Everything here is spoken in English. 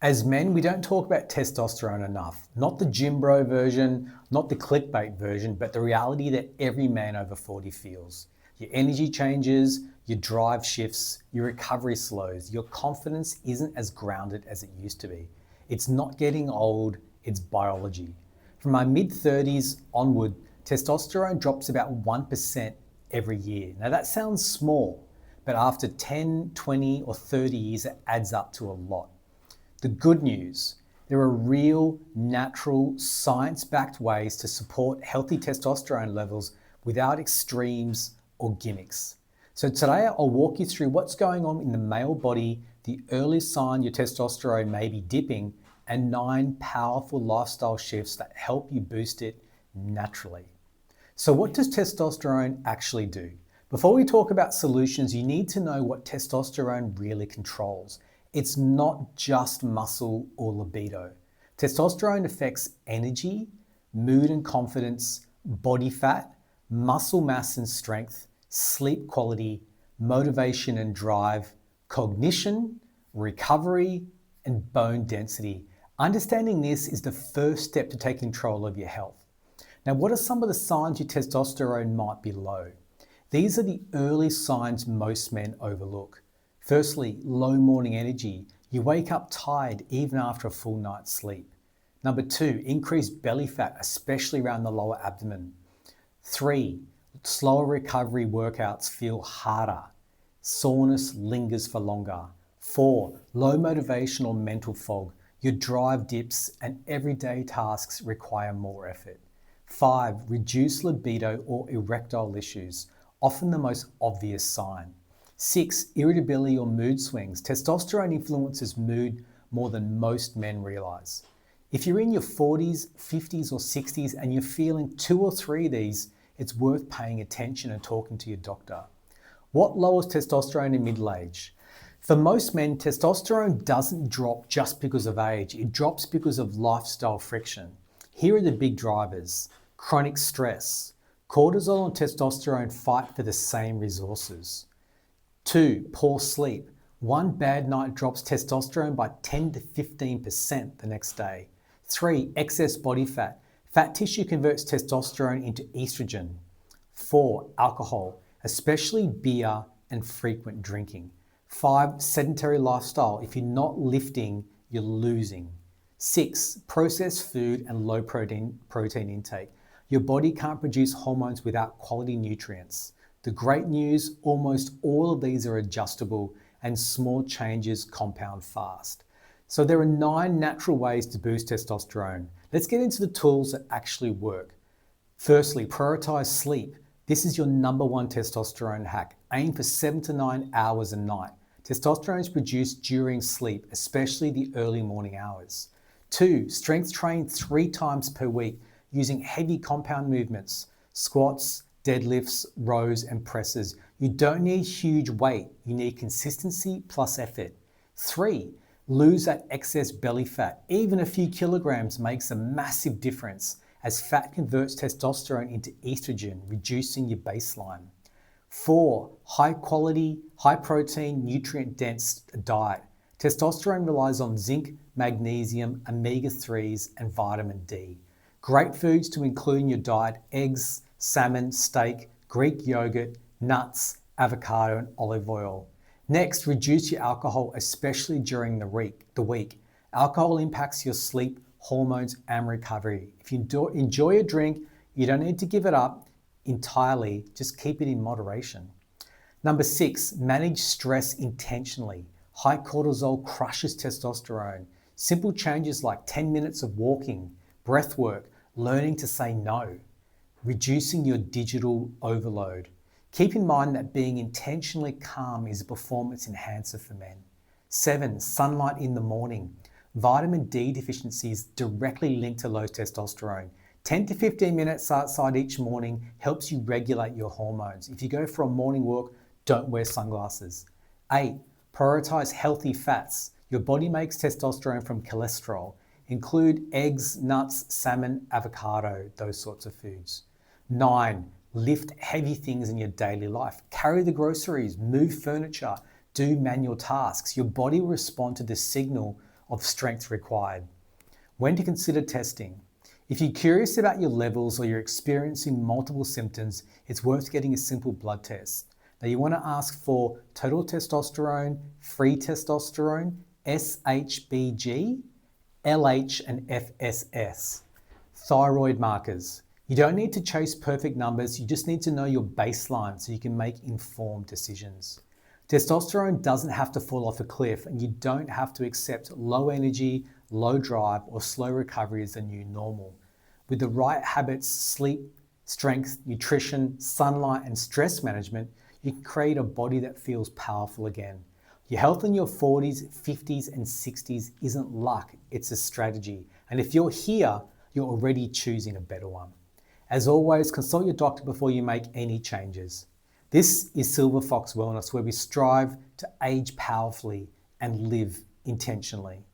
As men, we don't talk about testosterone enough. Not the gym bro version, not the clickbait version, but the reality that every man over 40 feels. Your energy changes, your drive shifts, your recovery slows, your confidence isn't as grounded as it used to be. It's not getting old, it's biology. From my mid-30s onward, testosterone drops about 1% every year. Now that sounds small, but after 10, 20, or 30 years, it adds up to a lot. The good news, there are real, natural, science-backed ways to support healthy testosterone levels without extremes or gimmicks. So today I'll walk you through what's going on in the male body, the early sign your testosterone may be dipping, and 9 powerful lifestyle shifts that help you boost it naturally. So what does testosterone actually do? Before we talk about solutions, you need to know what testosterone really controls. It's not just muscle or libido. Testosterone affects energy, mood and confidence, body fat, muscle mass and strength, sleep quality, motivation and drive, cognition, recovery, and bone density. Understanding this is the first step to take control of your health. Now, what are some of the signs your testosterone might be low? These are the early signs most men overlook. Firstly, low morning energy. You wake up tired even after a full night's sleep. Number 2, increased belly fat, especially around the lower abdomen. 3, slower recovery workouts feel harder. Soreness lingers for longer. 4, low motivation or mental fog. Your drive dips and everyday tasks require more effort. 5, reduced libido or erectile issues, often the most obvious sign. 6, irritability or mood swings. Testosterone influences mood more than most men realize. If you're in your 40s, 50s, or 60s and you're feeling 2 or 3 of these, it's worth paying attention and talking to your doctor. What lowers testosterone in middle age? For most men, testosterone doesn't drop just because of age. It drops because of lifestyle friction. Here are the big drivers. Chronic stress. Cortisol and testosterone fight for the same resources. 2, poor sleep. One bad night drops testosterone by 10 to 15% the next day. 3, excess body fat. Fat tissue converts testosterone into estrogen. 4, alcohol, especially beer and frequent drinking. 5, sedentary lifestyle. If you're not lifting, you're losing. 6, processed food and low protein intake. Your body can't produce hormones without quality nutrients. The great news, almost all of these are adjustable and small changes compound fast. So there are 9 natural ways to boost testosterone. Let's get into the tools that actually work. Firstly, prioritize sleep. This is your number 1 testosterone hack. Aim for 7 to 9 hours a night. Testosterone is produced during sleep, especially the early morning hours. 2, strength train 3 times per week using heavy compound movements, squats, deadlifts, rows, and presses. You don't need huge weight. You need consistency plus effort. 3, lose that excess belly fat. Even a few kilograms makes a massive difference as fat converts testosterone into estrogen, reducing your baseline. 4, high quality, high protein, nutrient dense diet. Testosterone relies on zinc, magnesium, omega-3s, and vitamin D. Great foods to include in your diet: eggs, salmon, steak, Greek yogurt, nuts, avocado, and olive oil. Next, reduce your alcohol, especially during the week. Alcohol impacts your sleep, hormones, and recovery. If you enjoy a drink, you don't need to give it up entirely, just keep it in moderation. Number 6, manage stress intentionally. High cortisol crushes testosterone. Simple changes like 10 minutes of walking, breath work, learning to say no. Reducing your digital overload. Keep in mind that being intentionally calm is a performance enhancer for men. 7, sunlight in the morning. Vitamin D deficiency is directly linked to low testosterone. 10 to 15 minutes outside each morning helps you regulate your hormones. If you go for a morning walk, don't wear sunglasses. 8, prioritize healthy fats. Your body makes testosterone from cholesterol. Include eggs, nuts, salmon, avocado, those sorts of foods. 9, lift heavy things in your daily life. Carry the groceries, move furniture, do manual tasks. Your body will respond to the signal of strength required. When to consider testing. If you're curious about your levels or you're experiencing multiple symptoms, it's worth getting a simple blood test. Now you want to ask for total testosterone, free testosterone, SHBG, LH and FSS. Thyroid markers. You don't need to chase perfect numbers, you just need to know your baseline so you can make informed decisions. Testosterone doesn't have to fall off a cliff, and you don't have to accept low energy, low drive, or slow recovery as the new normal. With the right habits, sleep, strength, nutrition, sunlight, and stress management, you can create a body that feels powerful again. Your health in your 40s, 50s, and 60s isn't luck, it's a strategy. And if you're here, you're already choosing a better one. As always, consult your doctor before you make any changes. This is Silver Fox Wellness, where we strive to age powerfully and live intentionally.